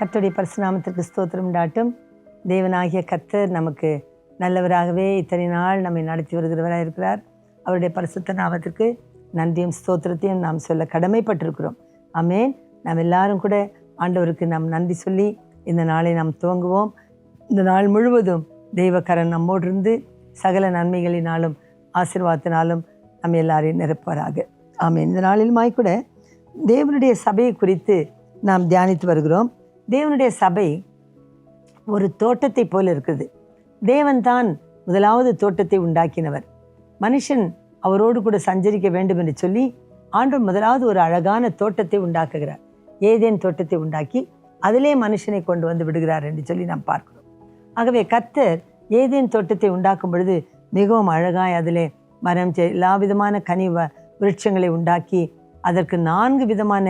கர்த்தருடைய பரிசுநாமத்திற்கு ஸ்தோத்திரம் உண்டாட்டும். தேவனாகிய கர்த்தர் நமக்கு நல்லவராகவே இத்தனை நாள் நம்மை நடத்தி வருகிறவராக இருக்கிறார். அவருடைய பரிசுத்த நாமத்திற்கு நன்றியும் ஸ்தோத்திரத்தையும் நாம் சொல்ல கடமைப்பட்டிருக்கிறோம். ஆமென். நாம் எல்லாரும் கூட ஆண்டவருக்கு நாம் நன்றி சொல்லி இந்த நாளை நாம் துவங்குவோம். இந்த நாள் முழுவதும் தெய்வக்கரன் நம்மோடு இருந்து சகல நன்மைகளினாலும் ஆசீர்வாதத்தினாலும் நம்ம எல்லாரையும் நிரப்புவாராக. ஆமென். இந்த நாளிலுமாய் கூட தேவனுடைய சபையை குறித்து நாம் தியானித்து வருகிறோம். தேவனுடைய சபை ஒரு தோட்டத்தை போல இருக்குது. தேவன் தான் முதலாவது தோட்டத்தை உண்டாக்கினவர். மனுஷன் அவரோடு கூட சஞ்சரிக்க வேண்டும் என்று சொல்லி ஆண்டவர் முதலாவது ஒரு அழகான தோட்டத்தை உண்டாக்குகிறார். ஏதேன் தோட்டத்தை உண்டாக்கி அதிலே மனுஷனை கொண்டு வந்து விடுகிறார் என்று சொல்லி நாம் பார்க்கிறோம். ஆகவே கர்த்தர் ஏதேன் தோட்டத்தை உண்டாக்கும் பொழுது மிகவும் அழகாய் அதிலே மரம் எல்லா விதமான கனி விருட்சங்களை உண்டாக்கி அதற்கு 4 விதமான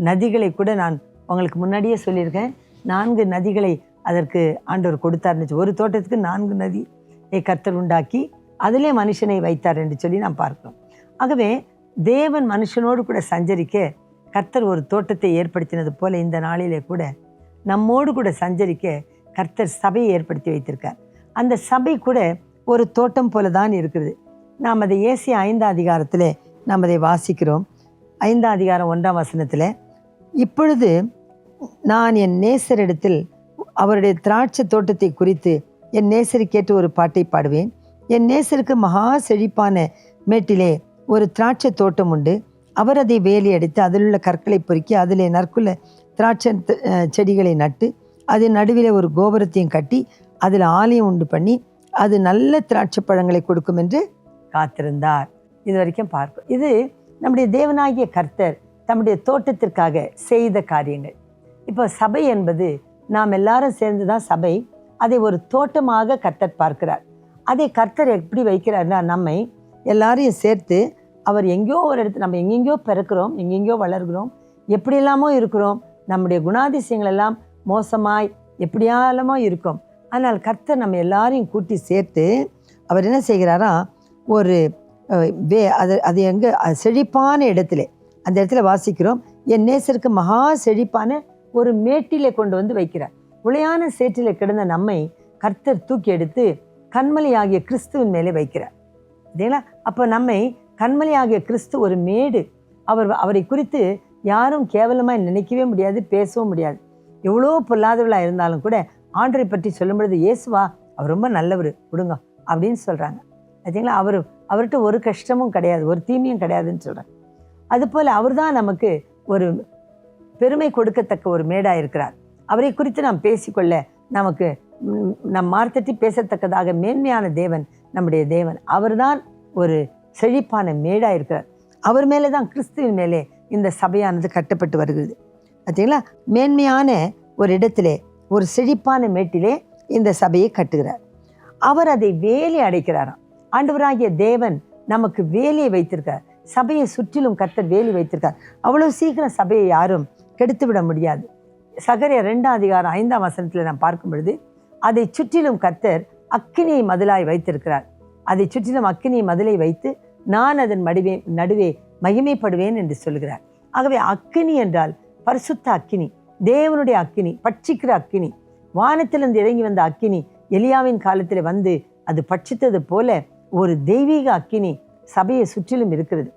நதிகளை கூட நான் உங்களுக்கு முன்னாடியே சொல்லியிருக்கேன். 4 நதிகளை அதற்கு ஆண்டவர் கொடுத்தார்னுச்சு. ஒரு தோட்டத்துக்கு 4 நதியை கர்த்தர் உண்டாக்கி அதிலே மனுஷனை வைத்தார் என்று சொல்லி நாம் பார்க்கிறோம். ஆகவே தேவன் மனுஷனோடு கூட சஞ்சரிக்க கர்த்தர் ஒரு தோட்டத்தை ஏற்படுத்தினது போல இந்த நாளிலே கூட நம்மோடு கூட சஞ்சரிக்க கர்த்தர் சபையை ஏற்படுத்தி வைத்திருக்கார். அந்த சபை கூட ஒரு தோட்டம் போல தான் இருக்கிறது. நாம் அதை ஏசியா 5ஆம் அதிகாரத்தில் நாம் அதை வாசிக்கிறோம். 5ஆம் அதிகாரம் 1ஆம் வசனத்தில், இப்பொழுது நான் என் நேசரிடத்தில் அவருடைய திராட்சை தோட்டத்தை குறித்து என் நேசருக்கேற்று ஒரு பாட்டை பாடுவேன். என் நேசருக்கு மகா செழிப்பான மேட்டிலே ஒரு திராட்சை தோட்டம் உண்டு. அவர் அதை வேலி அடித்து அதிலுள்ள கற்களை பொறுக்கி அதிலே நற்குள்ள திராட்சை செடிகளை நட்டு அதன் நடுவில் ஒரு கோபுரத்தையும் கட்டி அதில் ஆலயம் உண்டு பண்ணி அது நல்ல திராட்சை பழங்களை கொடுக்கும் என்று காத்திருந்தார். இது வரைக்கும் பார்க்கும். இது நம்முடைய தேவனாகிய கர்த்தர் தம்முடைய தோட்டத்திற்காக செய்த காரியங்கள். இப்போ சபை என்பது நாம் எல்லாரும் சேர்ந்து தான் சபை. அதை ஒரு தோட்டமாக கர்த்தர் பார்க்கிறார். அதை கர்த்தர் எப்படி வைக்கிறார்னா, நம்மை எல்லாரையும் சேர்த்து அவர் எங்கேயோ ஒரு இடத்துல நம்ம எங்கெங்கேயோ பிறக்கிறோம், எங்கெங்கேயோ வளர்கிறோம், எப்படியெல்லாமோ இருக்கிறோம், நம்முடைய குணாதிசயங்கள் எல்லாம் மோசமாய் எப்படியாலமோ இருக்கும். ஆனால் கர்த்தர் நம்ம எல்லாரையும் கூட்டி சேர்த்து அவர் என்ன செய்கிறாரா, ஒரு அது எங்கே செழிப்பான இடத்துல, அந்த இடத்துல வாசிக்கிறோம், என் நேசருக்கு மகா செழிப்பான ஒரு மேட்டிலே கொண்டு வந்து வைக்கிறார். உளையான சேற்றிலே கிடந்த நம்மை கர்த்தர் தூக்கி எடுத்து கண்மலையாகிய கிறிஸ்துவின் மேலே வைக்கிறார். இல்லைங்களா? அப்போ நம்மை கண்மலையாகிய கிறிஸ்து ஒரு மேடு. அவரை குறித்து யாரும் கேவலமாக நினைக்கவே முடியாது, பேசவும் முடியாது. எவ்வளோ பொல்லாதவர்களாக இருந்தாலும் கூட ஆண்டரை பற்றி சொல்லும் பொழுது, இயேசுவா அவர் ரொம்ப நல்லவர் விடுங்க அப்படின்னு சொல்கிறாங்க. பார்த்தீங்களா? அவர்கிட்ட ஒரு கஷ்டமும் கிடையாது, ஒரு தீமையும் கிடையாதுன்னு சொல்கிறாங்க. அதுபோல் அவர் தான் நமக்கு ஒரு பெருமை கொடுக்கத்தக்க ஒரு மேடாக இருக்கிறார். அவரை குறித்து நாம் பேசிக்கொள்ள நமக்கு நம் மார்த்தட்டி பேசத்தக்கதாக மேன்மையான தேவன் நம்முடைய தேவன். அவர் தான் ஒரு செழிப்பான மேடாக இருக்கிறார். அவர் மேலே தான், கிறிஸ்துவின் மேலே இந்த சபையானது கட்டப்பட்டு வருகிறது. பார்த்தீங்களா? மேன்மையான ஒரு இடத்திலே ஒரு செழிப்பான மேட்டிலே இந்த சபையை கட்டுகிறார். அவர் அதை வேலி அடைக்கிறாராம். ஆண்டவராகிய தேவன் நமக்கு வேலியை வைத்திருக்கார். சபையை சுற்றிலும் கர்த்தர் வேலி வைத்திருக்கார். அவ்வளோ சீக்கிரம் சபையை யாரும் கெடுத்து விட முடியாது. சகரியா 2ஆம் அதிகாரம் 5ஆம் வசனத்தில் நாம் பார்க்கும் பொழுது, அதை சுற்றிலும் கர்த்தர் அக்கினியை மதிலாய் வைத்திருக்கிறார். அதை சுற்றிலும் அக்கினியை மதிலை வைத்து நான் அதன் நடுவே மகிமைப்படுவேன் என்று சொல்கிறார். ஆகவே அக்கினி என்றால் பரிசுத்த அக்கினி, தேவனுடைய அக்கினி, பட்சிக்கிற அக்கினி. வானத்திலிருந்து இறங்கி வந்த அக்கினி எலியாவின் காலத்தில் வந்து அது பட்சித்தது போல ஒரு தெய்வீக அக்கினி சபையை சுற்றிலும் இருக்கிறது.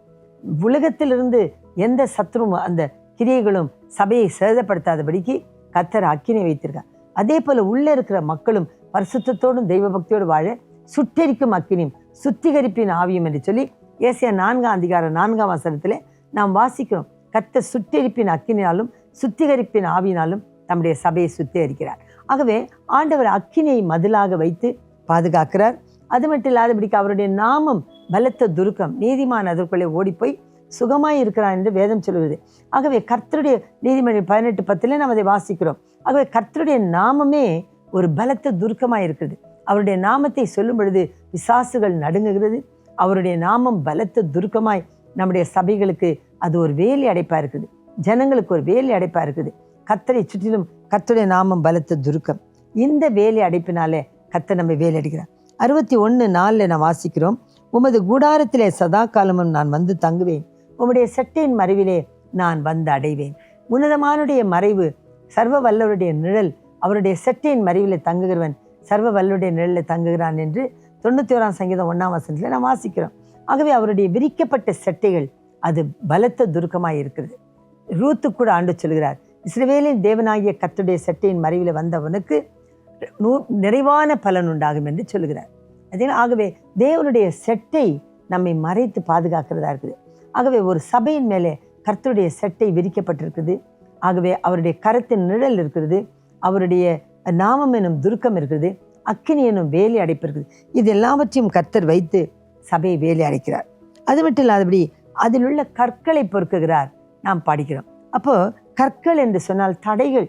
உலகத்திலிருந்து எந்த சத்ரும் அந்த கிரியைகளும் சபையை சேதப்படுத்தாதபடிக்கு கர்த்தர் அக்கினி வைத்திருக்கார். அதே போல உள்ளே இருக்கிற மக்களும் பரிசுத்தத்தோடும் தெய்வ பக்தியோடு வாழ சுட்டெரிக்கும் அக்கினியும் சுத்திகரிப்பின் ஆவியும் என்று சொல்லி ஏசியா 4ஆம் அதிகாரம் 4ஆம் வசனத்தில் நாம் வாசிக்கிறோம். கர்த்தர் சுட்டெரிப்பின் அக்கினினாலும் சுத்திகரிப்பின் ஆவியினாலும் நம்முடைய சபையை சுத்திகரிக்கிறார். ஆகவே ஆண்டவர் அக்கினியை மதிலாக வைத்து பாதுகாக்கிறார். அது மட்டும் இல்லாதபடிக்கு அவருடைய நாமம் பலத்த துருக்கம், நீதிமான் அதற்குள்ளே ஓடிப்போய் சுகமாய் இருக்கிறான் என்று வேதம் சொல்லுவது. ஆகவே கர்த்தருடைய நீதிமொழி 18:10 நாம் அதை வாசிக்கிறோம். ஆகவே கர்த்தருடைய நாமமே ஒரு பலத்த துருக்கமாக இருக்குது. அவருடைய நாமத்தை சொல்லும் பொழுது பிசாசுகள் நடுங்குகிறது. அவருடைய நாமம் பலத்த துருக்கமாய் நம்முடைய சபைகளுக்கு அது ஒரு வேலி அடைப்பாக இருக்குது. ஜனங்களுக்கு ஒரு வேலி அடைப்பாக இருக்குது. கர்த்தரை சுற்றிலும் கர்த்தருடைய நாமம் பலத்த துருக்கம். இந்த வேலி அடைப்பினாலே கர்த்தர் நம்ம வேலி அடைக்கிறார். 61:4 நாம் வாசிக்கிறோம், உமது கூடாரத்திலே சதா காலமும் நான் வந்து தங்குவேன், உம்முடைய செட்டையின் மறைவிலே நான் வந்து அடைவேன். உன்னதமானுடைய மறைவு சர்வ வல்லவருடைய நிழல், அவருடைய செட்டையின் மறைவில் தங்குகிறவன் சர்வ வல்லவருடைய நிழலில் தங்குகிறான் என்று 91 சங்கீதம் 1ஆம் வசனத்தில் நாம் வாசிக்கிறோம். ஆகவே அவருடைய விரிக்கப்பட்ட செட்டைகள் அது பலத்த துருக்கமாய் இருக்கிறது. ரூத்து கூட ஆண்டு சொல்கிறார், இஸ்ரவேலின் தேவனாகிய கர்த்தருடைய செட்டையின் மறைவில் வந்தவனுக்கு நிறைவான பலன் உண்டாகும் என்று சொல்கிறார். ஆகவே தேவனுடைய செட்டை நம்மை மறைத்து பாதுகாக்கிறதா இருக்குது. ஆகவே ஒரு சபையின் மேலே கர்த்தருடைய செட்டை விரிக்கப்பட்டிருக்குது. ஆகவே அவருடைய கரத்தின் நிழல் இருக்கிறது, அவருடைய நாமம் எனும் துருக்கம் இருக்கிறது, அக்கினி எனும் வேலி அடைப்பு இருக்குது. இது எல்லாவற்றையும் கர்த்தர் வைத்து சபையை வேலி அடைக்கிறார். அது மட்டும் இல்லாதபடி அதில் உள்ள கற்களை பொறுக்குகிறார் நாம் பாடிக்கிறோம். அப்போ கற்கள் என்று சொன்னால் தடைகள்,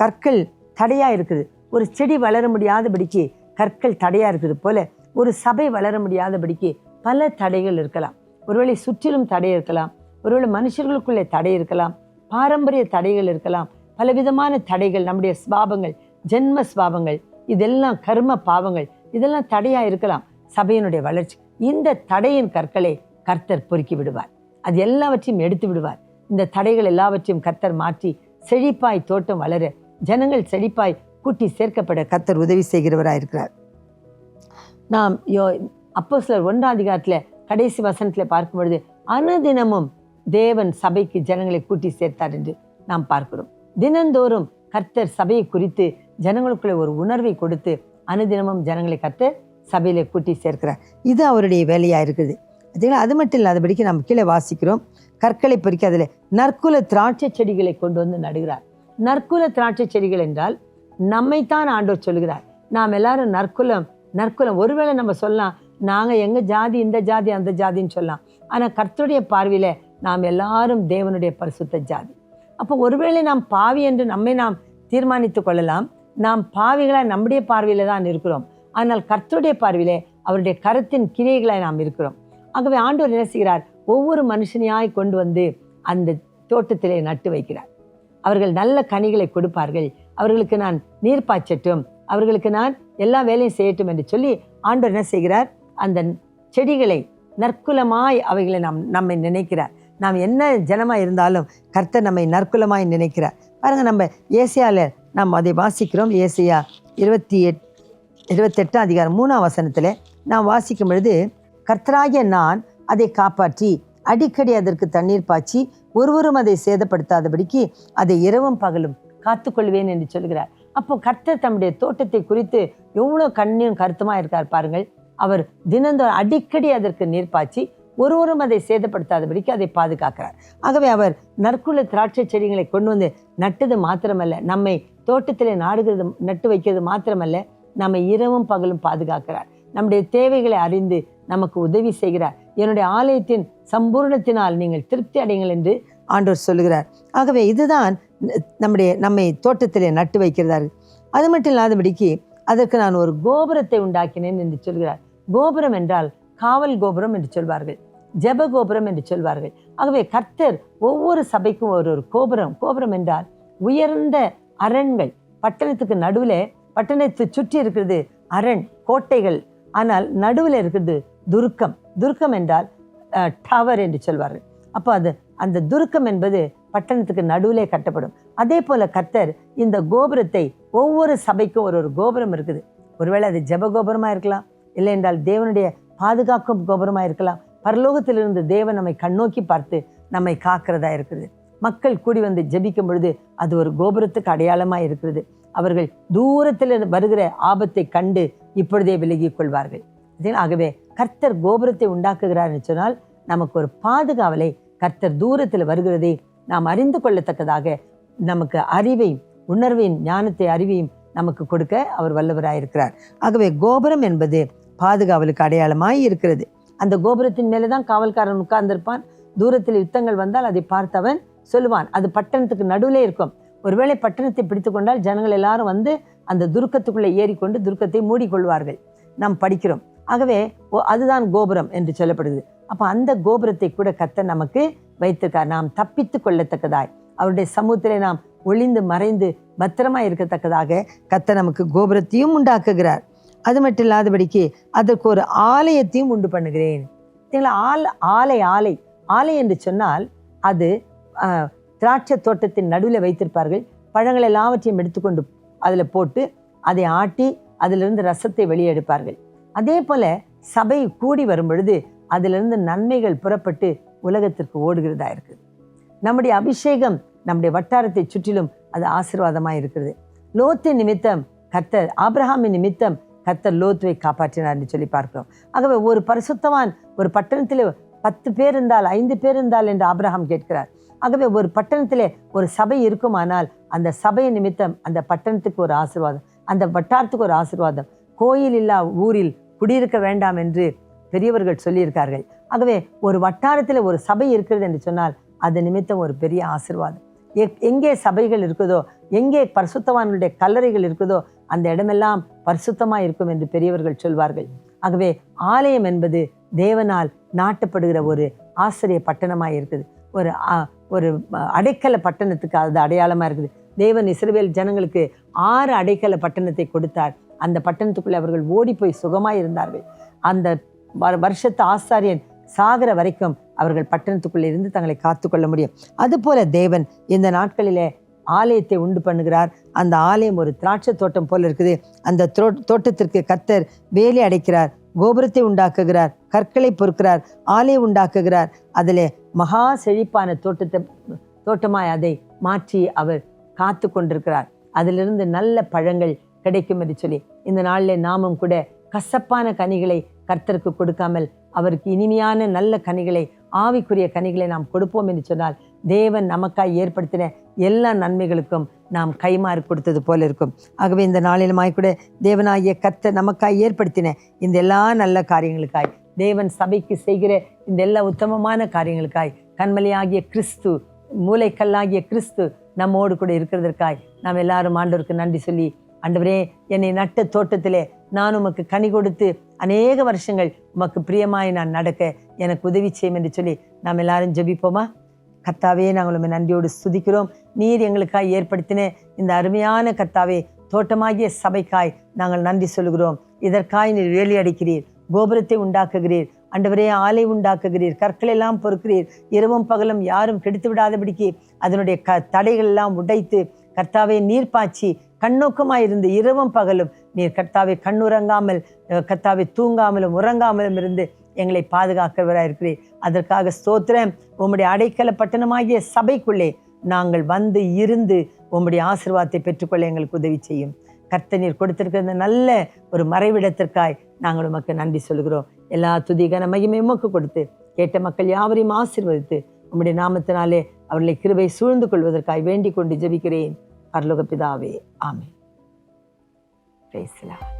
கற்கள் தடையாக இருக்குது. ஒரு செடி வளர முடியாதபடிக்கு கற்கள் தடையாக இருக்குது போல ஒரு சபை வளர முடியாதபடிக்கு பல தடைகள் இருக்கலாம். ஒருவேளை சுற்றிலும் தடை இருக்கலாம், ஒருவேளை மனுஷர்களுக்குள்ளே தடை இருக்கலாம், பாரம்பரிய தடைகள் இருக்கலாம், பலவிதமான தடைகள், நம்முடைய ஸ்வாபங்கள், ஜென்ம ஸ்வாபங்கள், இதெல்லாம் கர்ம பாவங்கள், இதெல்லாம் தடையாக இருக்கலாம் சபையினுடைய வளர்ச்சி. இந்த தடையின் கற்களை கர்த்தர் பொறுக்கி விடுவார், அது எல்லாவற்றையும் எடுத்து விடுவார். இந்த தடைகள் எல்லாவற்றையும் கர்த்தர் மாற்றி செழிப்பாய் தோட்டம் வளர, ஜனங்கள் செழிப்பாய் கூட்டி சேர்க்கப்பட கர்த்தர் உதவி செய்கிறவராக இருக்கிறார். நாம் அப்போஸ்தலர் 1ஆம் அதிகாரத்தில் கடைசி வசனத்தில் பார்க்கும் பொழுது அனுதினமும் தேவன் சபைக்கு ஜனங்களை கூட்டி சேர்த்தார் என்று நாம் பார்க்கிறோம். தினந்தோறும் கர்த்தர் சபையை குறித்து ஜனங்களுக்குள்ளே ஒரு உணர்வை கொடுத்து அனுதினமும் ஜனங்களை கர்த்தர் சபையிலே கூட்டி சேர்க்கிறார். இது அவருடைய வேலையாக இருக்குது. அது மட்டும் இல்லாதபடிக்கு நம்ம கீழே வாசிக்கிறோம், கற்களை பொறுக்கி அதில் நற்குல திராட்சை செடிகளை கொண்டு வந்து நடுகிறார். நற்குல திராட்சை செடிகள் என்றால் நம்மைத்தான் ஆண்டவர் சொல்கிறார். நாம் எல்லாரும் நற்குலம். ஒருவேளை நம்ம சொல்லலாம், நாங்கள் எங்கள் ஜாதி, இந்த ஜாதி, அந்த ஜாதின்னு சொல்லலாம். ஆனால் கர்த்தருடைய பார்வையில் நாம் எல்லாரும் தேவனுடைய பரிசுத்த ஜாதி. அப்போ ஒருவேளை நாம் பாவி என்று நம்மை நாம் தீர்மானித்து கொள்ளலாம். நாம் பாவிகளாக நம்முடைய பார்வையில் தான் இருக்கிறோம். ஆனால் கர்த்தருடைய பார்வையிலே அவருடைய கரத்தின் கிரியைகளாய் நாம் இருக்கிறோம். ஆகவே ஆண்டவர் என்ன செய்கிறார், ஒவ்வொரு மனுஷனையாய் கொண்டு வந்து அந்த தோட்டத்திலே நட்டு வைக்கிறார். அவர்கள் நல்ல கனிகளை கொடுப்பார்கள், அவர்களுக்கு நான் நீர் பாய்ச்சட்டும், அவர்களுக்கு நான் எல்லா வேலையும் செய்யட்டும் என்று சொல்லி ஆண்டவர் என்ன செய்கிறார், அந்த செடிகளை நற்குலமாய் அவைகளை நம்மை நினைக்கிறார். நாம் என்ன ஜனமாக இருந்தாலும் கர்த்தர் நம்மை நற்குலமாய் நினைக்கிறார். பாருங்கள், நம்ம ஏசாயாவில் நாம் அதை வாசிக்கிறோம். ஏசாயா 28ஆம் அதிகாரம் 3ஆம் வசனத்தில் நாம் வாசிக்கும் பொழுது, கர்த்தராகிய நான் அதை காப்பாற்றி அடிக்கடி அதற்கு தண்ணீர் பாய்ச்சி ஒருவரும் அதை சேதப்படுத்தாதபடிக்கு அதை இரவும் பகலும் காத்துக்கொள்வேன் என்று சொல்கிறார். அப்போ கர்த்தர் தம்முடைய தோட்டத்தை குறித்து எவ்வளோ கண்ணியும் கருத்துமாக இருக்கார் பாருங்கள். அவர் தினந்தோறும் அடிக்கடி அதற்கு நீர் பாய்ச்சி ஒருவரும் அதை சேதப்படுத்தாதபடிக்கு அதை பாதுகாக்கிறார். ஆகவே அவர் நற்குல திராட்சை செடிகளை கொண்டு வந்து நட்டது மாத்திரமல்ல, நம்மை தோட்டத்திலே நட்டு வைக்கிறது மாத்திரமல்ல, நம்மை இரவும் பகலும் பாதுகாக்கிறார். நம்முடைய தேவைகளை அறிந்து நமக்கு உதவி செய்கிறார். என்னுடைய ஆலயத்தின் சம்பூர்ணத்தினால் நீங்கள் திருப்தி அடைங்கள் என்று ஆண்டவர் சொல்லுகிறார். ஆகவே இதுதான் நம்மை தோட்டத்திலே நட்டு வைக்கிறார்கள். அது மட்டும் இல்லாதபடிக்கு அதற்கு நான் ஒரு கோபுரத்தை உண்டாக்கினேன் என்று சொல்கிறார். கோபுரம் என்றால் காவல் கோபுரம் என்று சொல்வார்கள், ஜெப கோபுரம் என்று சொல்வார்கள். ஆகவே கர்த்தர் ஒவ்வொரு சபைக்கும் ஒரு கோபுரம் என்றால் உயர்ந்த அரண்கள். பட்டணத்துக்கு நடுவில், பட்டணத்தை சுற்றி இருக்கிறது அரண், கோட்டைகள். ஆனால் நடுவில் இருக்கிறது துருக்கம் என்றால் டவர் என்று சொல்வார்கள். அப்போ அந்த துருக்கம் என்பது பட்டணத்துக்கு நடுவிலே கட்டப்படும். அதே போல கர்த்தர் இந்த கோபுரத்தை, ஒவ்வொரு சபைக்கும் ஒரு கோபுரம் இருக்குது. ஒருவேளை அது ஜெப கோபுரமாக இருக்கலாம், இல்லை என்றால் தேவனுடைய பாதுகாக்கும் கோபுரமாக இருக்கலாம். பரலோகத்திலிருந்து தேவன் நம்மை கண்ணோக்கி பார்த்து நம்மை காக்கிறதா இருக்குது. மக்கள் கூடி வந்து ஜெபிக்கும் பொழுது அது ஒரு கோபுரத்துக்கு அடையாளமாக இருக்கிறது. அவர்கள் தூரத்தில் வருகிற ஆபத்தை கண்டு இப்பொழுதே விலகி கொள்வார்கள். ஆகவே கர்த்தர் கோபுரத்தை உண்டாக்குகிறார் என்று சொன்னால் நமக்கு ஒரு பாதுகாவலை கர்த்தர் தூரத்தில் வருகிறதை நாம் அறிந்து கொள்ளத்தக்கதாக நமக்கு அறிவையும் உணர்வையும் ஞானத்தை அறிவையும் நமக்கு கொடுக்க அவர் வல்லவராயிருக்கிறார். ஆகவே கோபுரம் என்பது பாதுகாவலுக்கு அடையாளமாய் இருக்கிறது. அந்த கோபுரத்தின் மேலே தான் காவல்காரன் உட்கார்ந்திருப்பான். தூரத்தில் யுத்தங்கள் வந்தால் அதை பார்த்தவன் சொல்லுவான். அது பட்டணத்துக்கு நடுவிலே இருக்கும். ஒருவேளை பட்டணத்தை பிடித்து கொண்டால் ஜனங்கள் எல்லாரும் வந்து அந்த துருக்கத்துக்குள்ளே ஏறிக்கொண்டு துருக்கத்தை மூடிக்கொள்வார்கள். நாம் படிக்கிறோம். ஆகவே அதுதான் கோபுரம் என்று சொல்லப்படுது. அப்போ அந்த கோபுரத்தை கூட கர்த்தர் நமக்கு வைத்திருக்கார். நாம் தப்பித்து கொள்ளத்தக்கதாய், அவருடைய சமூகத்திலே நாம் ஒளிந்து மறைந்து பத்திரமா இருக்கத்தக்கதாக கர்த்தர் நமக்கு கோபுரத்தையும் உண்டாக்குகிறார். அது மட்டும் இல்லாதபடிக்கு அதற்கு ஒரு ஆலயத்தையும் உண்டு பண்ணுகிறேன். ஆலை என்று சொன்னால் அது திராட்சை தோட்டத்தின் நடுவில் வைத்திருப்பார்கள். பழங்கள் எல்லாவற்றையும் எடுத்துக்கொண்டு அதில் போட்டு அதை ஆட்டி அதிலிருந்து ரசத்தை வெளியே எடுப்பார்கள். அதே போல சபை கூடி வரும் பொழுது அதிலிருந்து நன்மைகள் புறப்பட்டு உலகத்திற்கு ஓடுகிறதா இருக்குது. நம்முடைய அபிஷேகம் நம்முடைய வட்டாரத்தை சுற்றிலும் அது ஆசீர்வாதமாக இருக்கிறது. லோத்தின் நிமித்தம் கர்த்தர், ஆபிரகாமின் நிமித்தம் கர்த்தர் லோத்துவை காப்பாற்றினார் என்று சொல்லி பார்க்கிறோம். ஆகவே ஒரு பரிசுத்தவான் ஒரு பட்டணத்திலே 10 பேர் இருந்தால் 5 பேர் இருந்தால் என்று ஆபிரகாம் கேட்கிறார். ஆகவே ஒரு பட்டணத்திலே ஒரு சபை இருக்குமானால் அந்த சபையின் நிமித்தம் அந்த பட்டணத்துக்கு ஒரு ஆசீர்வாதம், அந்த வட்டாரத்துக்கு ஒரு ஆசீர்வாதம். கோயில் இல்லா ஊரில் குடியிருக்க வேண்டாம் என்று பெரியவர்கள் சொல்லியிருக்கார்கள். ஆகவே ஒரு வட்டாரத்தில் ஒரு சபை இருக்கிறது என்று சொன்னால் அது நிமித்தம் ஒரு பெரிய ஆசீர்வாதம். எங்கே சபைகள் இருக்குதோ, எங்கே பரிசுத்தவான்களுடைய கல்லறைகள் இருக்குதோ அந்த இடமெல்லாம் பரிசுத்தமாக இருக்கும் என்று பெரியவர்கள் சொல்வார்கள். ஆகவே ஆலயம் என்பது தேவனால் நாட்டப்படுகிற ஒரு ஆசிரிய பட்டணமாக இருக்குது. ஒரு அடைக்கல பட்டணத்துக்கு அது அடையாளமாக இருக்குது. தேவன் இஸ்ரவேல் ஜனங்களுக்கு 6 அடைக்கல பட்டணத்தை கொடுத்தார். அந்த பட்டணத்துக்குள்ளே அவர்கள் ஓடி போய் சுகமாக இருந்தார்கள். அந்த வருஷத்து ஆசாரியன் சாகிற வரைக்கும் அவர்கள் பட்டணத்துக்குள்ளே இருந்து தங்களை காத்துக்கொள்ள முடியும். அதுபோல தேவன் இந்த நாட்களிலே ஆலயத்தை உண்டு பண்ணுகிறார். அந்த ஆலயம் ஒரு திராட்சை தோட்டம் போல இருக்குது. அந்த தோட்டத்திற்கு கர்த்தர் வேலி அடைக்கிறார், கோபுரத்தை உண்டாக்குகிறார், கற்களை பொறுக்கிறார், ஆலயம் உண்டாக்குகிறார். அதில் மகா செழிப்பான தோட்டமாய் அதை மாற்றி அவர் காத்து கொண்டிருக்கிறார். அதிலிருந்து நல்ல பழங்கள் கிடைக்கும் என்று சொல்லி இந்த நாளில் நாமும் கூட கசப்பான கனிகளை கர்த்தருக்கு கொடுக்காமல் அவருக்கு இனிமையான நல்ல கனிகளை, ஆவிக்குரிய கனிகளை நாம் கொடுப்போம் என்று சொன்னால் தேவன் நமக்காய் ஏற்படுத்தின எல்லா நன்மைகளுக்கும் நாம் கைமாறு கொடுத்தது போல இருக்கும். ஆகவே இந்த நாளிலுமாய் கூட தேவனாகிய கர்த்தர் நமக்காய் ஏற்படுத்தின இந்த எல்லா நல்ல காரியங்களுக்காய், தேவன் சபைக்கு செய்கிற இந்த எல்லா உத்தமமான காரியங்களுக்காய், கண்மலையாகிய கிறிஸ்து, மூளைக்கல்லாகிய கிறிஸ்து நம்மோடு கூட இருக்கிறதற்காய் நாம் எல்லாரும் ஆண்டவருக்கு நன்றி சொல்லி, ஆண்டவரே என்னை நட்ட தோட்டத்திலே நான் உமக்கு கனி கொடுத்து அநேக வருஷங்கள் உமக்கு பிரியமாய் நான் நடக்க எனக்கு உதவி செய்யும் என்று சொல்லி நாம் எல்லாரும் ஜெபிப்போமா? கர்த்தாவே, நாங்கள் உம்மை நன்றியோடு ஸ்துதிக்கிறோம். நீர் எங்களுக்காய் ஏற்படுத்தின இந்த அருமையான கர்த்தாவே தோட்டமாகிய சபைக்காய் நாங்கள் நன்றி சொல்கிறோம். இதற்காய் நீர் வேலி அடைக்கிறீர், கோபுரத்தை உண்டாக்குகிறீர், ஆண்டவரே ஆலை உண்டாக்குகிறீர், கற்கள் எல்லாம் பொறுக்கிறீர். இரவும் பகலும் யாரும் கெடுத்து விடாதபடிக்கு அதனுடைய தடைகள் எல்லாம் உடைத்து கர்த்தாவே நீர் பாய்ச்சி கண்ணோக்கமாயிருந்து இரவும் பகலும் நீர் கர்த்தாவே கண்ணுறங்காமல், கர்த்தாவே தூங்காமலும் உறங்காமலும் இருந்து எங்களை பாதுகாக்கிறவராக இருக்கிறீர். அதற்காக ஸ்தோத்திரம். உம்முடைய அடைக்கல பட்டணமாகிய சபைக்குள்ளே நாங்கள் வந்து இருந்து உம்முடைய ஆசீர்வாதத்தை பெற்றுக்கொள்ள எங்களுக்கு உதவி செய்யும். கர்த்தர் நீர் கொடுத்திருக்கிற நல்ல ஒரு மறைவிடத்திற்காய் நாங்கள் உமக்கு நன்றி சொல்கிறோம். எல்லா துதிகன மகிமை உமக்கு கொடுத்து கேட்ட மக்கள் யாவரையும் ஆசீர்வதித்து உம்முடைய நாமத்தினாலே அவர்களை கிருபை சூழ்ந்து கொள்வதற்காய் வேண்டிக் கொண்டு ஜெபிக்கிறேன் பரலோக பிதாவே, ஆமென். Praise the Lord.